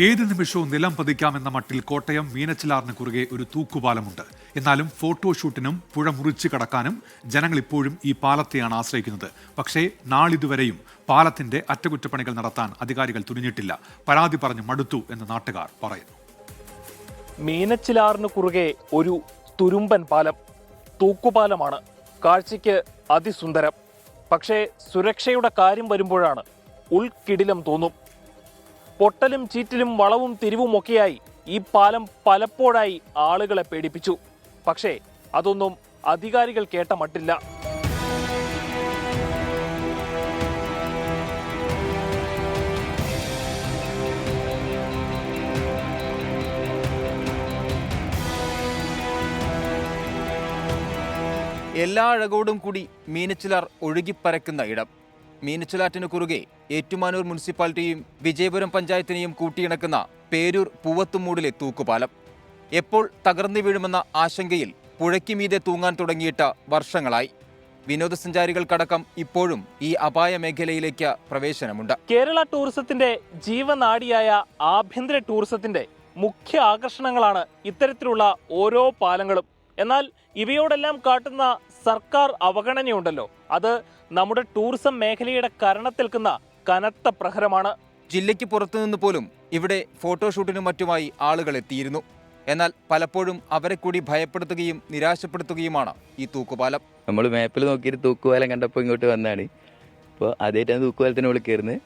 ഏത് നിമിഷവും നിലം പതിക്കാമെന്ന മട്ടിൽ കോട്ടയം മീനച്ചിലാറിന് കുറുകെ ഒരു തൂക്കുപാലമുണ്ട്. എന്നാലും ഫോട്ടോഷൂട്ടിനും പുഴ മുറിച്ചു കടക്കാനും ജനങ്ങൾ ഇപ്പോഴും ഈ പാലത്തെയാണ് ആശ്രയിക്കുന്നത്. പക്ഷേ നാളിതുവരെയും പാലത്തിന്റെ അറ്റകുറ്റപ്പണികൾ നടത്താൻ അധികാരികൾ തുനിഞ്ഞിട്ടില്ല. പരാതി പറഞ്ഞ് മടുത്തു എന്ന് നാട്ടുകാർ പറയുന്നു. മീനച്ചിലാറിന് കുറുകെ ഒരു തുരുമ്പൻ പാലം, തൂക്കുപാലമാണ്. കാഴ്ചയ്ക്ക് അതിസുന്ദരം. പക്ഷേ സുരക്ഷയുടെ കാര്യം വരുമ്പോഴാണ് ഉൾക്കിടിലം തോന്നും. പൊട്ടലും ചീറ്റിലും വളവും തിരിവുമൊക്കെയായി ഈ പാലം പലപ്പോഴായി ആളുകളെ പേടിപ്പിച്ചു. പക്ഷേ അതൊന്നും അധികാരികൾ കേട്ട മട്ടില്ല. എല്ലാ അഴകോടും കൂടി മീനച്ചിലാർ ഒഴുകിപ്പരക്കുന്ന ഇടം. മീനച്ചിലാറ്റിന് കുറുകെ ഏറ്റുമാനൂർ മുനിസിപ്പാലിറ്റിയും വിജയപുരം പഞ്ചായത്തിനെയും കൂട്ടിയിണക്കുന്ന പേരൂർ പൂവത്തുമൂടിലെ തൂക്കുപാലം എപ്പോൾ തകർന്നു വീഴുമെന്ന ആശങ്കയിൽ പുഴയ്ക്ക് മീതെ തൂങ്ങാൻ തുടങ്ങിയിട്ട് വർഷങ്ങളായി. വിനോദസഞ്ചാരികൾക്കടക്കം ഇപ്പോഴും ഈ അപായ മേഖലയിലേക്ക് പ്രവേശനമുണ്ട്. കേരള ടൂറിസത്തിന്റെ ജീവനാഡിയായ ആഭ്യന്തര ടൂറിസത്തിന്റെ മുഖ്യ ആകർഷണങ്ങളാണ് ഇത്തരത്തിലുള്ള ഓരോ പാലങ്ങളും. എന്നാൽ ഇവയോടെല്ലാം കാട്ടുന്ന സർക്കാർ അവഗണനയുണ്ടല്ലോ, അത് നമ്മുടെ ടൂറിസം മേഖലയുടെ കരണത്തേൽക്കുന്ന കനത്ത പ്രഹരമാണ്. ജില്ലയ്ക്ക് പുറത്തുനിന്ന് പോലും ഇവിടെ ഫോട്ടോഷൂട്ടിനും മറ്റുമായി ആളുകൾ എത്തിയിരുന്നു. എന്നാൽ പലപ്പോഴും അവരെ കൂടി ഭയപ്പെടുത്തുകയും നിരാശപ്പെടുത്തുകയുമാണ് ഈ തൂക്കുപാലം. നമ്മൾ മാപ്പിൽ നോക്കിയിട്ട് തൂക്കുപാലം കണ്ടപ്പോൾ ഇങ്ങോട്ട് വന്നാണ്. ഇപ്പോൾ ആദ്യമായിട്ടാണ് തൂക്കുപാലത്തിന് ഉള്ളിൽ കയറുന്നത്.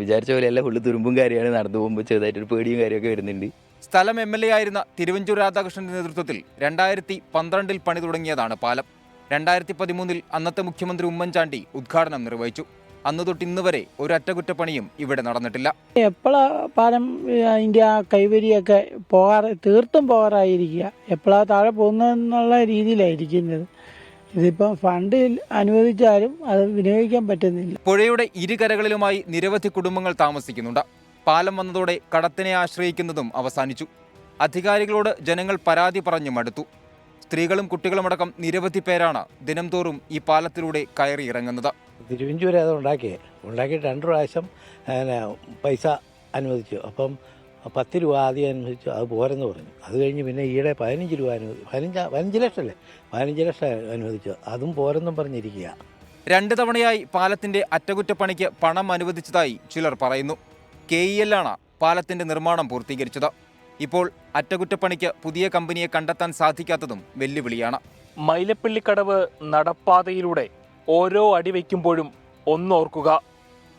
വിചാരിച്ച പോലെയല്ല, ഫുള്ള് തുരുമ്പും കാര്യമാണ്. നടന്നു പോകുമ്പോൾ ചെറുതായിട്ടൊരു പേടിയും കാര്യമൊക്കെ വരുന്നുണ്ട്. സ്ഥലം MLA ആയിരുന്ന തിരുവഞ്ചൂർ രാധാകൃഷ്ണന്റെ നേതൃത്വത്തിൽ 2012 പണി തുടങ്ങിയതാണ് പാലം. 2013 അന്നത്തെ മുഖ്യമന്ത്രി ഉമ്മൻചാണ്ടി ഉദ്ഘാടനം നിർവഹിച്ചു. അന്നു തൊട്ട് ഇന്ന് വരെ ഒരു അറ്റകുറ്റപ്പണിയും ഇവിടെ നടന്നിട്ടില്ല. എപ്പോഴാ പാലം അതിൻ്റെ ആ കൈവരിയൊക്കെ തീർത്തും പോകാറായിരിക്കുക, എപ്പോഴാ താഴെ പോകുന്നതെന്നുള്ള രീതിയിലായിരിക്കുന്നത്. ഇതിപ്പം ഫണ്ട് അനുവദിച്ചാലും അത് വിനിയോഗിക്കാൻ പറ്റുന്നില്ല. പുഴയുടെ ഇരുകരകളിലുമായി നിരവധി കുടുംബങ്ങൾ താമസിക്കുന്നുണ്ട്. പാലം വന്നതോടെ കടത്തിനെ ആശ്രയിക്കുന്നതും അവസാനിച്ചു. അധികാരികളോട് ജനങ്ങൾ പരാതി പറഞ്ഞു മടുത്തു. സ്ത്രീകളും കുട്ടികളുമടക്കം നിരവധി പേരാണ് ദിനംതോറും ഈ പാലത്തിലൂടെ കയറി ഇറങ്ങുന്നത്. തിരുവഞ്ചൂര് അത് ഉണ്ടാക്കിയിട്ട് 2 പ്രാവശ്യം പൈസ അനുവദിച്ചു. അപ്പം 10 രൂപ ആദ്യം അനുവദിച്ചു, അത് പോരെന്ന് പറഞ്ഞു. അത് കഴിഞ്ഞ് പിന്നെ ഈയിടെ 15 രൂപ 15 ലക്ഷമല്ലേ, 15 ലക്ഷം അനുവദിച്ചു, അതും പോരെന്നും പറഞ്ഞിരിക്കുക. 2 തവണയായി പാലത്തിന്റെ അറ്റകുറ്റപ്പണിക്ക് പണം അനുവദിച്ചതായി ചിലർ പറയുന്നു. KEL ആണ് പാലത്തിന്റെ നിർമ്മാണം പൂർത്തീകരിച്ചത്. ഇപ്പോൾ അറ്റകുറ്റപ്പണിക്ക് പുതിയ കമ്പനിയെ കണ്ടെത്താൻ സാധിക്കാത്തതും വെല്ലുവിളിയാണ്. മൈലപ്പള്ളിക്കടവ് നടപ്പാതയിലൂടെ ഓരോ അടി വയ്ക്കുമ്പോഴും ഒന്നോർക്കുക,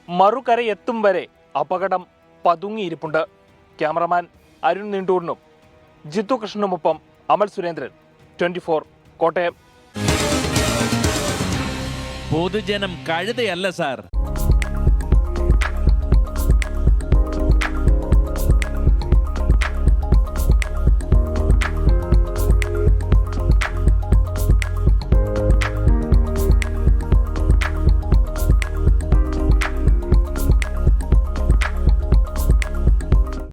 മറുകരയെത്തും വരെ അപകടം പതുങ്ങിയിരിപ്പുണ്ട്. ക്യാമറമാൻ അരുൺ നീണ്ടൂറിനും ജിത്തു കൃഷ്ണനുമൊപ്പം അമൽ സുരേന്ദ്രൻ, 24 കോട്ടയം. പൊതുജനം കഴുതയല്ല സാർ.